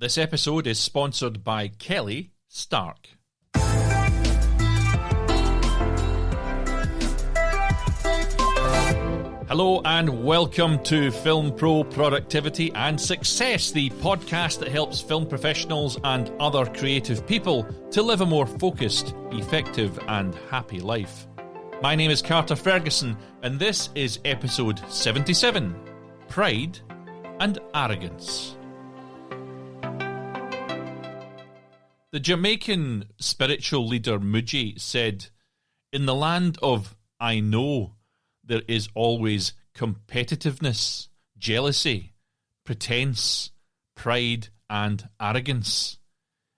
This episode is sponsored by Kelly Stark. Hello and welcome to Film Pro Productivity and Success, the podcast that helps film professionals and other creative people to live a more focused, effective and happy life. My name is Carter Ferguson and this is episode 77, Pride and Arrogance. The Jamaican spiritual leader Mooji said, "In the land of I know, there is always competitiveness, jealousy, pretence, pride and arrogance.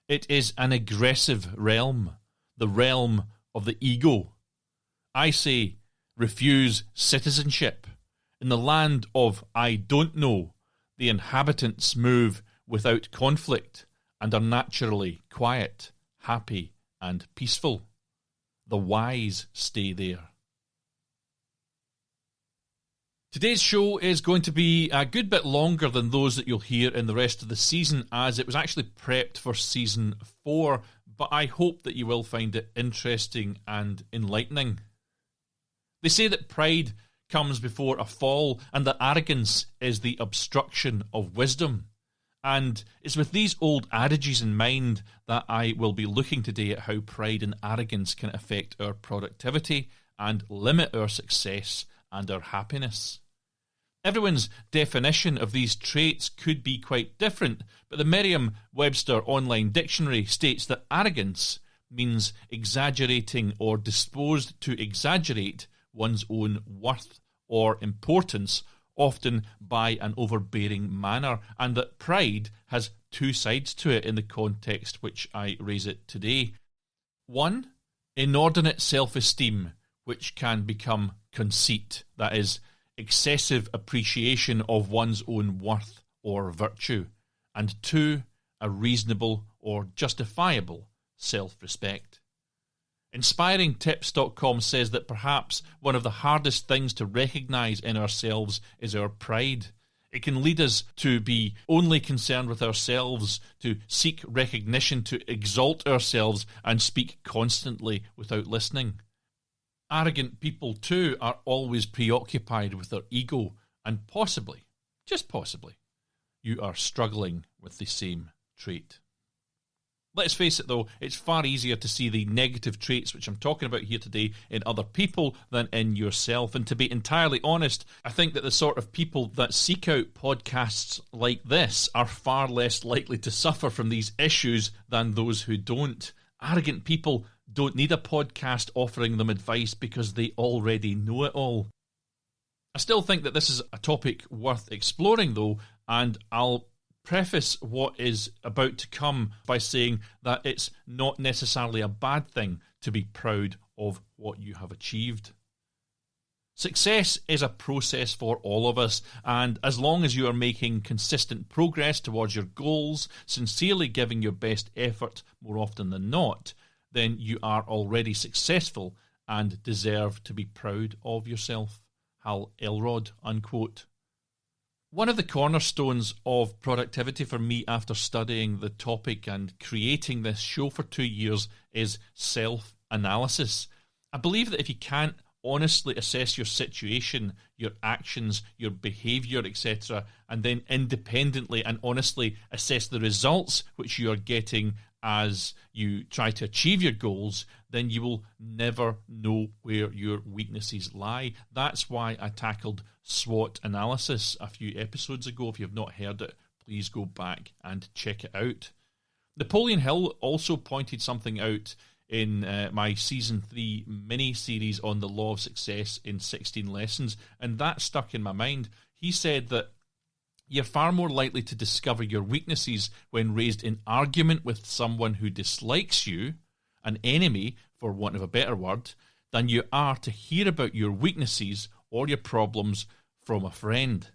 It is an aggressive realm, the realm of the ego. I say, refuse citizenship. In the land of I don't know, the inhabitants move without conflict and are naturally quiet, happy and peaceful. The wise stay there." Today's show is going to be a good bit longer than those that you'll hear in the rest of the season, as it was actually prepped for season 4, but I hope that you will find it interesting and enlightening. They say that pride comes before a fall and that arrogance is the obstruction of wisdom. And it's with these old adages in mind that I will be looking today at how pride and arrogance can affect our productivity and limit our success and our happiness. Everyone's definition of these traits could be quite different, but the Merriam-Webster Online Dictionary states that arrogance means exaggerating or disposed to exaggerate one's own worth or importance, often by an overbearing manner, and that pride has two sides to it in the context which I raise it today. One, inordinate self-esteem, which can become conceit, that is, excessive appreciation of one's own worth or virtue. And two, a reasonable or justifiable self-respect. InspiringTips.com says that perhaps one of the hardest things to recognise in ourselves is our pride. It can lead us to be only concerned with ourselves, to seek recognition, to exalt ourselves and speak constantly without listening. Arrogant people too are always preoccupied with their ego, and possibly, just possibly, you are struggling with the same trait. Let's face it though, it's far easier to see the negative traits which I'm talking about here today in other people than in yourself. And to be entirely honest, I think that the sort of people that seek out podcasts like this are far less likely to suffer from these issues than those who don't. Arrogant people don't need a podcast offering them advice because they already know it all. I still think that this is a topic worth exploring though, and I'll preface what is about to come by saying that it's not necessarily a bad thing to be proud of what you have achieved. Success is a process for all of us, and as long as you are making consistent progress towards your goals, sincerely giving your best effort more often than not, then you are already successful and deserve to be proud of yourself. Hal Elrod, unquote. One of the cornerstones of productivity for me after studying the topic and creating this show for 2 years is self-analysis. I believe that if you can't honestly assess your situation, your actions, your behaviour, etc., and then independently and honestly assess the results which you are getting as you try to achieve your goals, then you will never know where your weaknesses lie. That's why I tackled SWOT analysis a few episodes ago. If you have not heard it, please go back and check it out. Napoleon Hill also pointed something out in my Season 3 mini-series on the law of success in 16 lessons, and that stuck in my mind. He said that you're far more likely to discover your weaknesses when raised in argument with someone who dislikes you, an enemy, for want of a better word, than you are to hear about your weaknesses or your problems from a friend.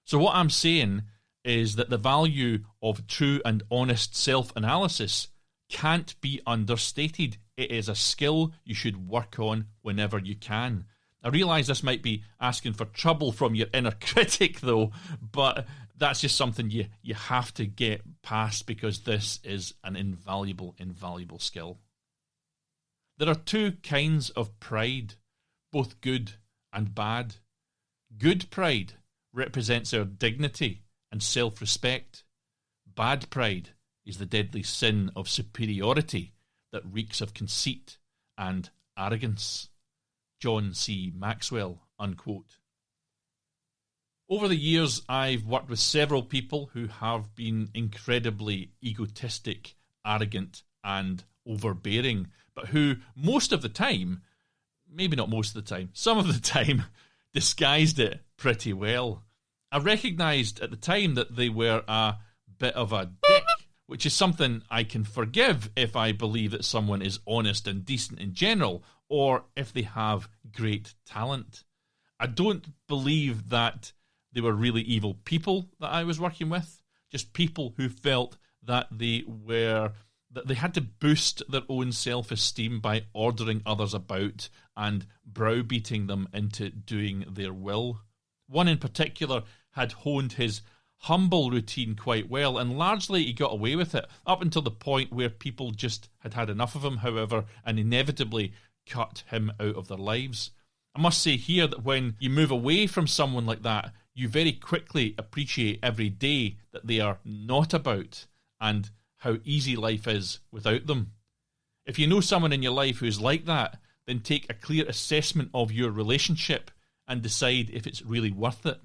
So what I'm saying is that the value of true and honest self-analysis can't be understated. It is a skill you should work on whenever you can. I realise this might be asking for trouble from your inner critic though, but that's just something you have to get past, because this is an invaluable skill. There are two kinds of pride, both good and bad. Good pride represents our dignity and self-respect. Bad pride is the deadly sin of superiority that reeks of conceit and arrogance. John C. Maxwell, unquote. Over the years, I've worked with several people who have been incredibly egotistic, arrogant, and overbearing, but who most of the time, maybe not most of the time, some of the time, disguised it pretty well. I recognised at the time that they were a bit of a dick, which is something I can forgive if I believe that someone is honest and decent in general, or if they have great talent. I don't believe that they were really evil people that I was working with, just people who felt that they had to boost their own self-esteem by ordering others about and browbeating them into doing their will. One in particular had honed his humble routine quite well, and largely he got away with it, up until the point where people just had enough of him, however, and inevitably cut him out of their lives. I must say here that when you move away from someone like that, you very quickly appreciate every day that they are not about, and how easy life is without them. If you know someone in your life who's like that, then take a clear assessment of your relationship and decide if it's really worth it.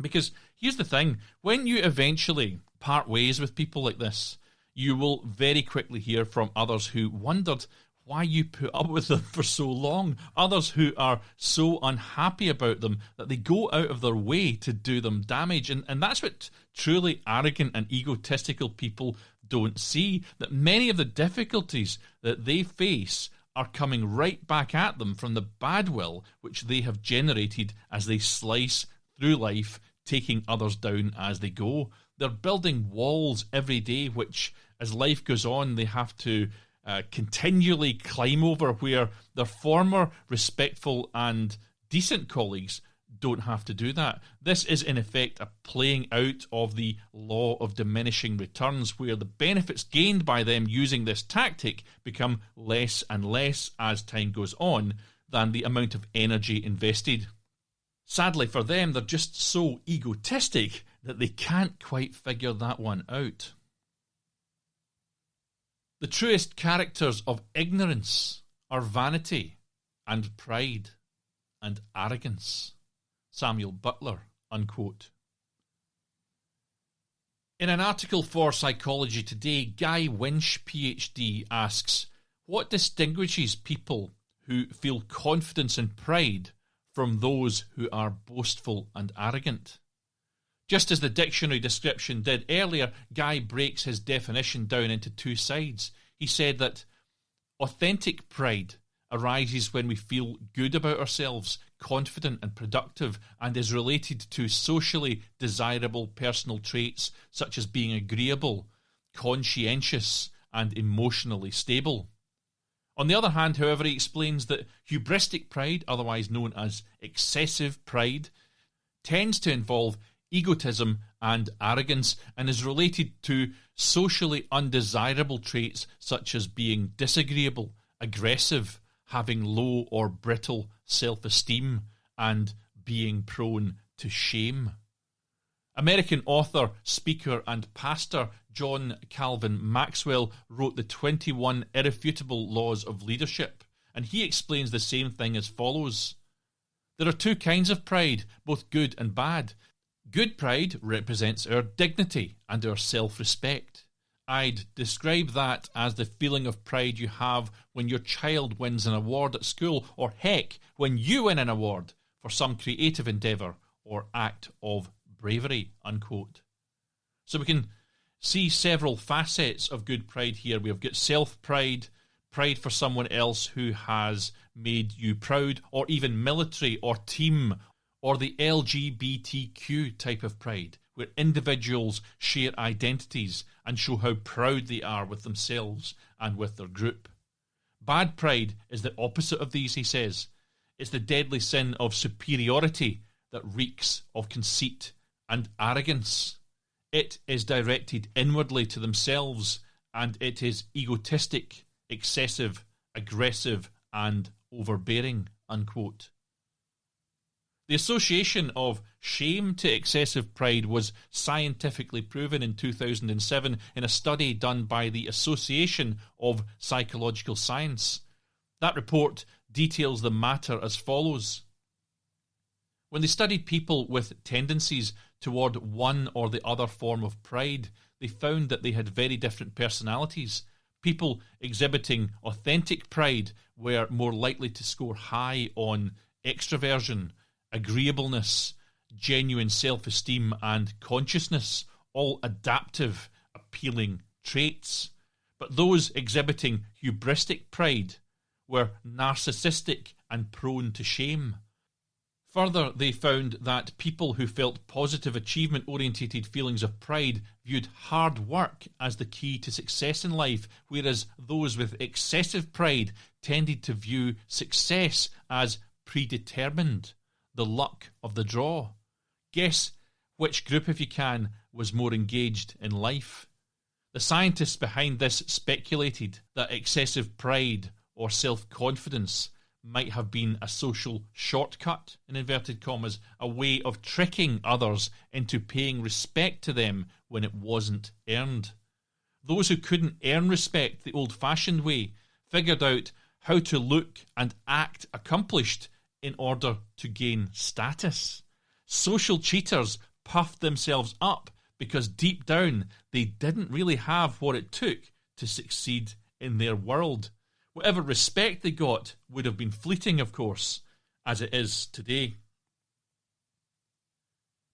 Because here's the thing, when you eventually part ways with people like this, you will very quickly hear from others who wondered why you put up with them for so long. Others who are so unhappy about them that they go out of their way to do them damage. And that's what truly arrogant and egotistical people don't see, that many of the difficulties that they face are coming right back at them from the bad will which they have generated as they slice through life, taking others down as they go. They're building walls every day which, as life goes on, they have to continually climb over, where their former respectful and decent colleagues don't have to do that. This is in effect a playing out of the law of diminishing returns, where the benefits gained by them using this tactic become less and less as time goes on than the amount of energy invested. Sadly for them, they're just so egotistic that they can't quite figure that one out. The truest characters of ignorance are vanity and pride and arrogance. Samuel Butler, unquote. In an article for Psychology Today, Guy Winch, PhD, asks, what distinguishes people who feel confidence and pride from those who are boastful and arrogant? Just as the dictionary description did earlier, Guy breaks his definition down into two sides. He said that authentic pride arises when we feel good about ourselves, confident and productive, and is related to socially desirable personal traits such as being agreeable, conscientious, and emotionally stable. On the other hand, however, he explains that hubristic pride, otherwise known as excessive pride, tends to involve egotism and arrogance, and is related to socially undesirable traits such as being disagreeable, aggressive, having low or brittle self-esteem, and being prone to shame. American author, speaker, and pastor John Calvin Maxwell wrote the 21 Irrefutable Laws of Leadership, and he explains the same thing as follows. There are two kinds of pride, both good and bad. Good pride represents our dignity and our self-respect. I'd describe that as the feeling of pride you have when your child wins an award at school, or heck, when you win an award for some creative endeavour or act of bravery, unquote. So we can see several facets of good pride here. We've got self-pride, pride for someone else who has made you proud, or even military or team, or the LGBTQ type of pride, where individuals share identities and show how proud they are with themselves and with their group. Bad pride is the opposite of these, he says. It's the deadly sin of superiority that reeks of conceit and arrogance. It is directed inwardly to themselves, and it is egotistic, excessive, aggressive, and overbearing, unquote. The association of shame to excessive pride was scientifically proven in 2007 in a study done by the Association of Psychological Science. That report details the matter as follows. When they studied people with tendencies toward one or the other form of pride, they found that they had very different personalities. People exhibiting authentic pride were more likely to score high on extroversion, agreeableness, genuine self-esteem, and consciousness, all adaptive, appealing traits. But those exhibiting hubristic pride were narcissistic and prone to shame. Further, they found that people who felt positive achievement-orientated feelings of pride viewed hard work as the key to success in life, whereas those with excessive pride tended to view success as predetermined, the luck of the draw. Guess which group, if you can, was more engaged in life? The scientists behind this speculated that excessive pride or self-confidence might have been a social shortcut, in inverted commas, a way of tricking others into paying respect to them when it wasn't earned. Those who couldn't earn respect the old-fashioned way figured out how to look and act accomplished in order to gain status. Social cheaters puffed themselves up because deep down they didn't really have what it took to succeed in their world. Whatever respect they got would have been fleeting, of course, as it is today.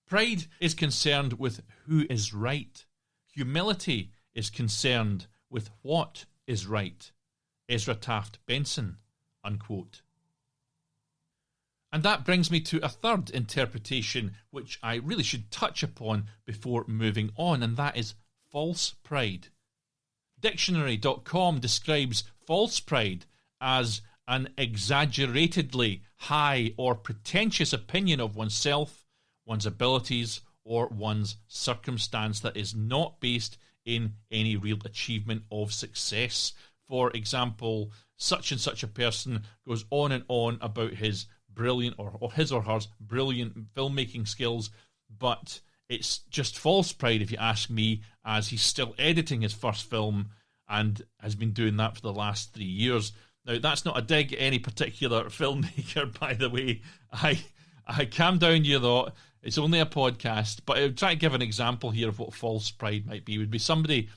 Pride is concerned with who is right. Humility is concerned with what is right. Ezra Taft Benson, unquote. And that brings me to a third interpretation, which I really should touch upon before moving on, and that is false pride. Dictionary.com describes false pride as an exaggeratedly high or pretentious opinion of oneself, one's abilities, or one's circumstance that is not based in any real achievement of success. For example, such and such a person goes on and on about his brilliant or his or her brilliant filmmaking skills, but it's just false pride, if you ask me, as he's still editing his first film and has been doing that for the last 3 years. Now, that's not a dig at any particular filmmaker, by the way. I calm down your thought. It's only a podcast, but I'll try to give an example here of what false pride might be. It would be somebody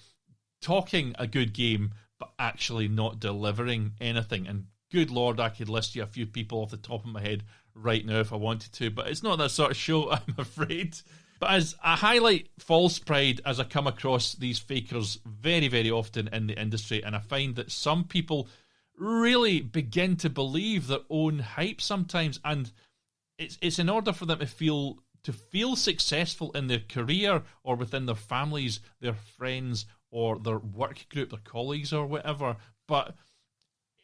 talking a good game, but actually not delivering anything. And good Lord, I could list you a few people off the top of my head right now if I wanted to, but it's not that sort of show, I'm afraid. But as I highlight false pride as I come across these fakers very, very often in the industry, and I find that some people really begin to believe their own hype sometimes, and it's in order for them to feel successful in their career or within their families, their friends, or their work group, their colleagues or whatever. But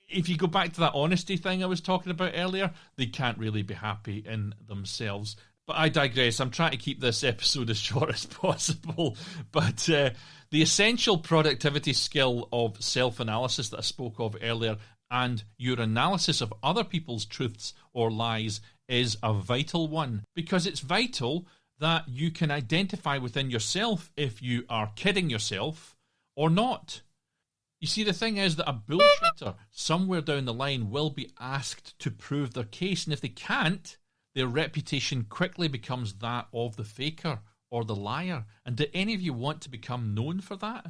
if you go back to that honesty thing I was talking about earlier, they can't really be happy in themselves. But I digress. I'm trying to keep this episode as short as possible. But the essential productivity skill of self-analysis that I spoke of earlier and your analysis of other people's truths or lies is a vital one, because it's vital that you can identify within yourself if you are kidding yourself or not. You see, the thing is that a bullshitter somewhere down the line will be asked to prove their case, and if they can't, their reputation quickly becomes that of the faker or the liar. And do any of you want to become known for that?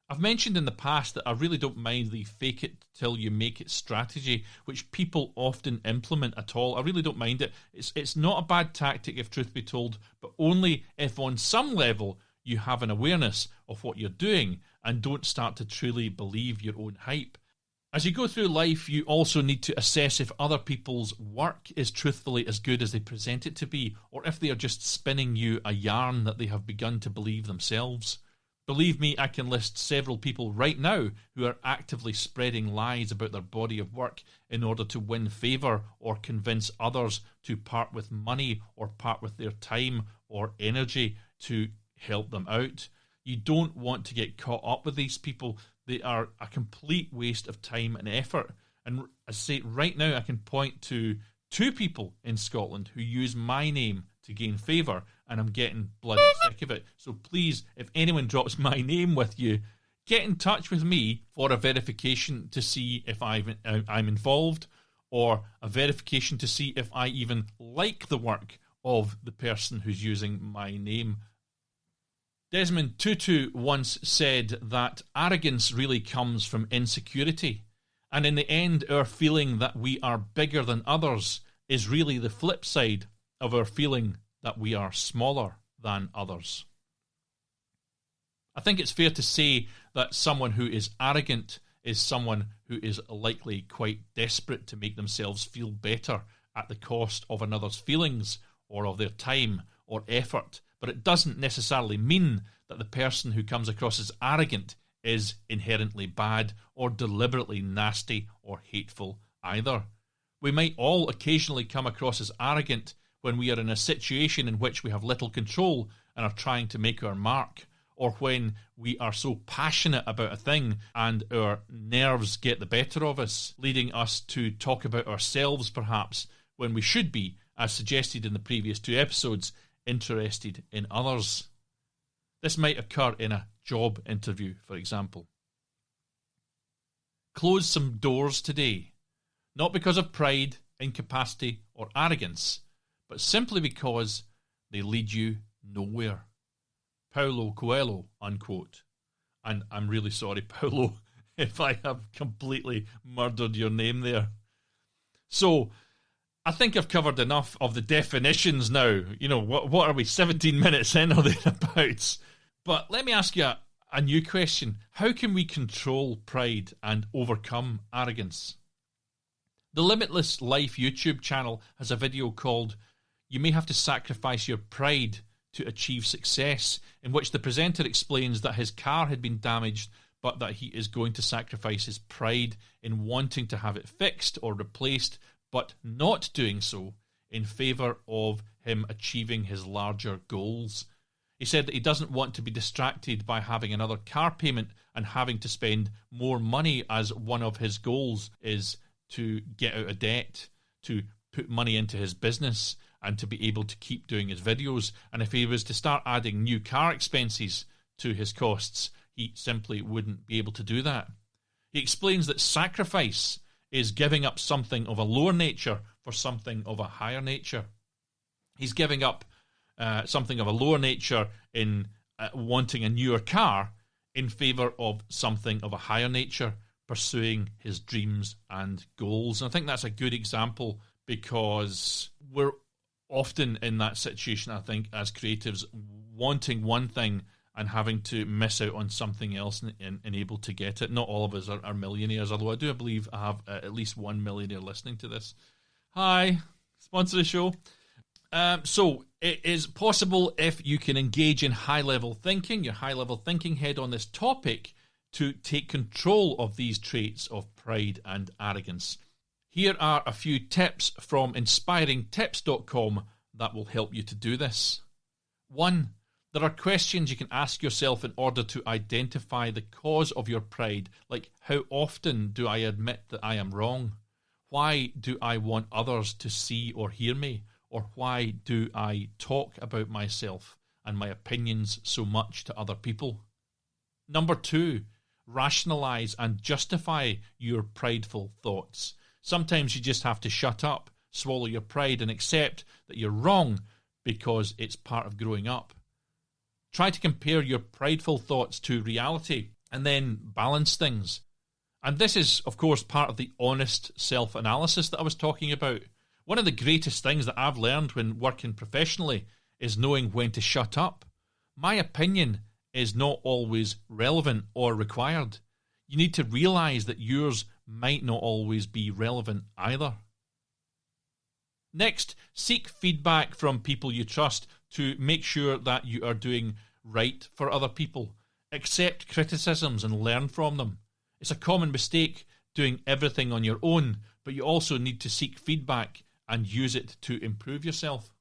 I've mentioned in the past that I really don't mind the fake it till you make it strategy, which people often implement at all. I really don't mind it. It's not a bad tactic, if truth be told, but only if on some level you have an awareness of what you're doing and don't start to truly believe your own hype. As you go through life, you also need to assess if other people's work is truthfully as good as they present it to be, or if they are just spinning you a yarn that they have begun to believe themselves. Believe me, I can list several people right now who are actively spreading lies about their body of work in order to win favour or convince others to part with money or part with their time or energy to help them out. You don't want to get caught up with these people. They are a complete waste of time and effort. And I say right now, I can point to 2 people in Scotland who use my name to gain favour, and I'm getting bloody sick of it. So please, if anyone drops my name with you, get in touch with me for a verification to see if I'm involved, or a verification to see if I even like the work of the person who's using my name. Desmond Tutu once said that arrogance really comes from insecurity, and in the end, our feeling that we are bigger than others is really the flip side of our feeling that we are smaller than others. I think it's fair to say that someone who is arrogant is someone who is likely quite desperate to make themselves feel better at the cost of another's feelings or of their time or effort. But it doesn't necessarily mean that the person who comes across as arrogant is inherently bad or deliberately nasty or hateful either. We might all occasionally come across as arrogant when we are in a situation in which we have little control and are trying to make our mark, or when we are so passionate about a thing and our nerves get the better of us, leading us to talk about ourselves perhaps when we should be, as suggested in the previous 2 episodes, interested in others. This might occur in a job interview, for example. Close some doors today, not because of pride, incapacity, or arrogance, but simply because they lead you nowhere. Paulo Coelho, unquote. And I'm really sorry, Paulo, if I have completely murdered your name there. So, I think I've covered enough of the definitions now. You know, what are we, 17 minutes in or thereabouts? But let me ask you a new question. How can we control pride and overcome arrogance? The Limitless Life YouTube channel has a video called "You May Have to Sacrifice Your Pride to Achieve Success," in which the presenter explains that his car had been damaged, but that he is going to sacrifice his pride in wanting to have it fixed or replaced, but not doing so in favour of him achieving his larger goals. He said that he doesn't want to be distracted by having another car payment and having to spend more money, as one of his goals is to get out of debt, to put money into his business, and to be able to keep doing his videos. And if he was to start adding new car expenses to his costs, he simply wouldn't be able to do that. He explains that sacrifice is giving up something of a lower nature for something of a higher nature. He's giving up something of a lower nature in wanting a newer car in favour of something of a higher nature, pursuing his dreams and goals. And I think that's a good example, because we're often in that situation, I think, as creatives, wanting one thing and having to miss out on something else and able to get it. Not all of us are millionaires, although I do believe I have at least one millionaire listening to this. Hi, sponsor the show. So it is possible, if you can engage in high-level thinking, your high-level thinking head on this topic, to take control of these traits of pride and arrogance. Here are a few tips from inspiringtips.com that will help you to do this. 1. There are questions you can ask yourself in order to identify the cause of your pride, like, how often do I admit that I am wrong? Why do I want others to see or hear me? Or why do I talk about myself and my opinions so much to other people? Number 2, rationalize and justify your prideful thoughts. Sometimes you just have to shut up, swallow your pride, and accept that you're wrong, because it's part of growing up. Try to compare your prideful thoughts to reality and then balance things. And this is, of course, part of the honest self-analysis that I was talking about. One of the greatest things that I've learned when working professionally is knowing when to shut up. My opinion is not always relevant or required. You need to realise that yours might not always be relevant either. Next, seek feedback from people you trust to make sure that you are doing right for other people. Accept criticisms and learn from them. It's a common mistake doing everything on your own, but you also need to seek feedback and use it to improve yourself.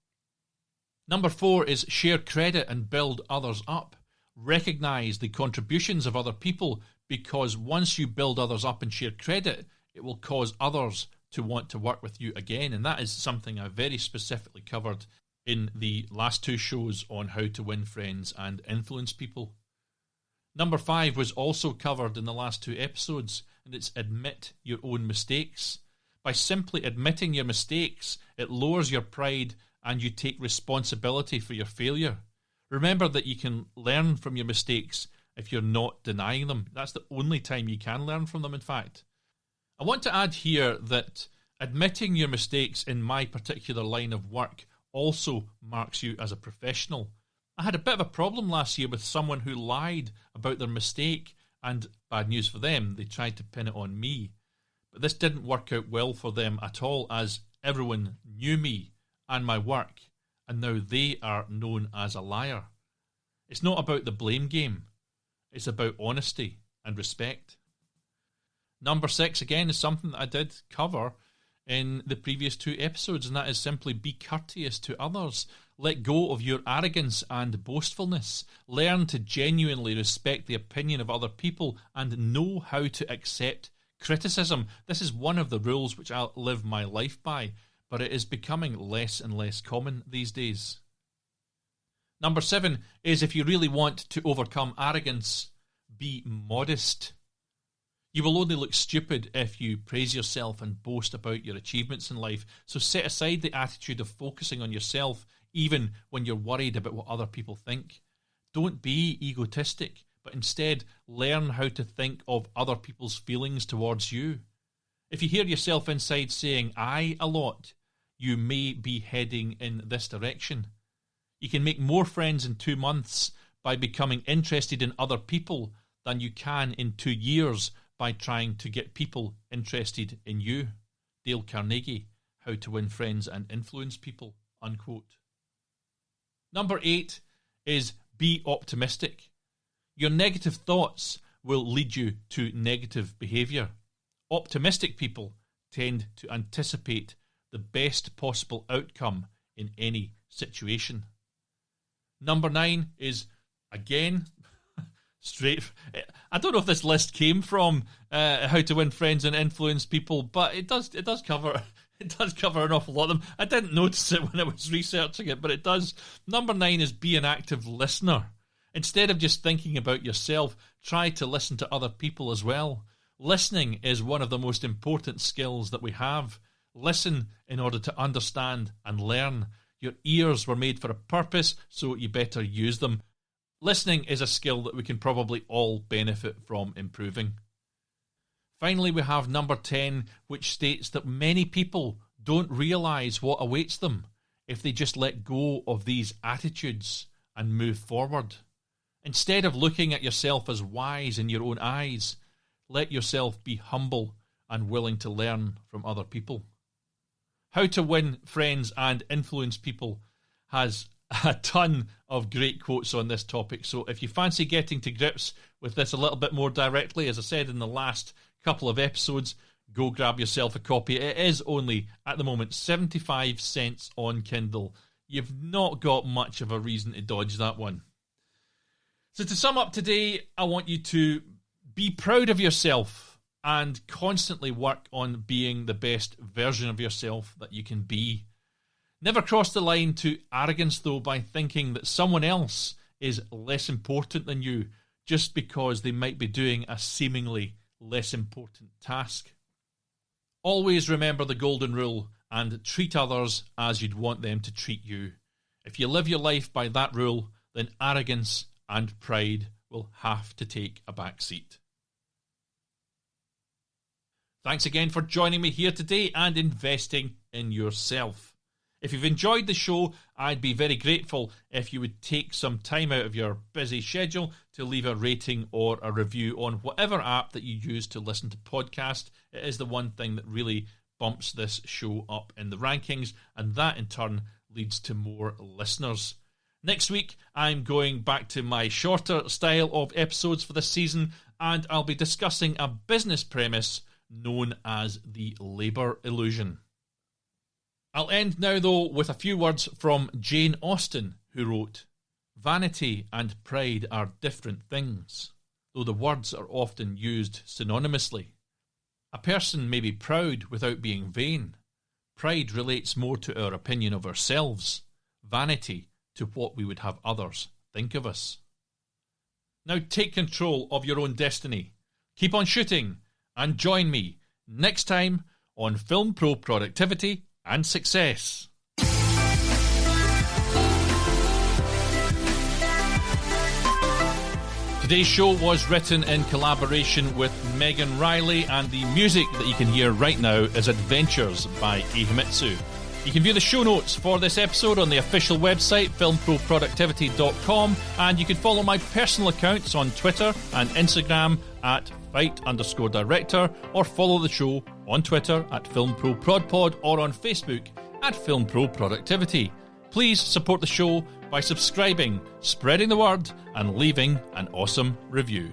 Number 4 is share credit and build others up. Recognize the contributions of other people, because once you build others up and share credit, it will cause others to want to work with you again. And that is something I very specifically covered in the last 2 shows on how to win friends and influence people. Number 5 was also covered in the last 2 episodes, and it's admit your own mistakes. By simply admitting your mistakes, it lowers your pride and you take responsibility for your failure. Remember that you can learn from your mistakes if you're not denying them. That's the only time you can learn from them, in fact. I want to add here that admitting your mistakes in my particular line of work also marks you as a professional. I had a bit of a problem last year with someone who lied about their mistake, and bad news for them, they tried to pin it on me. But this didn't work out well for them at all, as everyone knew me and my work, and now they are known as a liar. It's not about the blame game. It's about honesty and respect. Number 6, again, is something that I did cover in the previous 2 episodes, and that is simply be courteous to others. Let go of your arrogance and boastfulness. Learn to genuinely respect the opinion of other people and know how to accept criticism. This is one of the rules which I live my life by, but it is becoming less and less common these days. Number 7 is, if you really want to overcome arrogance, be modest. You will only look stupid if you praise yourself and boast about your achievements in life. So set aside the attitude of focusing on yourself, even when you're worried about what other people think. Don't be egotistic, but instead learn how to think of other people's feelings towards you. If you hear yourself inside saying "I" a lot, you may be heading in this direction. You can make more friends in 2 months by becoming interested in other people than you can in 2 years by trying to get people interested in you. Dale Carnegie, How to Win Friends and Influence People, unquote. Number 8 is be optimistic. Your negative thoughts will lead you to negative behaviour. Optimistic people tend to anticipate the best possible outcome in any situation. Number 9 is, again, I don't know if this list came from How to Win Friends and Influence People, but it does cover an awful lot of them. I didn't notice it when I was researching it, but it does. Number 9 is be an active listener. Instead of just thinking about yourself, try to listen to other people as well. Listening is one of the most important skills that we have. Listen in order to understand and learn. Your ears were made for a purpose, so you better use them. Listening is a skill that we can probably all benefit from improving. Finally, we have number 10, which states that many people don't realise what awaits them if they just let go of these attitudes and move forward. Instead of looking at yourself as wise in your own eyes, let yourself be humble and willing to learn from other people. How to Win Friends and Influence People has a ton of great quotes on this topic. So if you fancy getting to grips with this a little bit more directly, as I said in the last couple of episodes, go grab yourself a copy. It is only, at the moment, 75 cents on Kindle. You've not got much of a reason to dodge that one. So to sum up today, I want you to be proud of yourself and constantly work on being the best version of yourself that you can be. Never cross the line to arrogance, though, by thinking that someone else is less important than you just because they might be doing a seemingly less important task. Always remember the golden rule and treat others as you'd want them to treat you. If you live your life by that rule, then arrogance and pride will have to take a back seat. Thanks again for joining me here today and investing in yourself. If you've enjoyed the show, I'd be very grateful if you would take some time out of your busy schedule to leave a rating or a review on whatever app that you use to listen to podcasts. It is the one thing that really bumps this show up in the rankings, and that in turn leads to more listeners. Next week, I'm going back to my shorter style of episodes for this season, and I'll be discussing a business premise known as the labour illusion. I'll end now, though, with a few words from Jane Austen, who wrote, "Vanity and pride are different things, though the words are often used synonymously. A person may be proud without being vain. Pride relates more to our opinion of ourselves, vanity to what we would have others think of us." Now take control of your own destiny. Keep on shooting, and join me next time on Film Pro Productivity and Success. Today's show was written in collaboration with Megan Riley, and the music that you can hear right now is Adventures by Ihimitsu. You can view the show notes for this episode on the official website, filmproproductivity.com, and you can follow my personal accounts on Twitter and Instagram at fight_director, or follow the show on Twitter at FilmProProdPod, or on Facebook at FilmProProductivity. Please support the show by subscribing, spreading the word, and leaving an awesome review.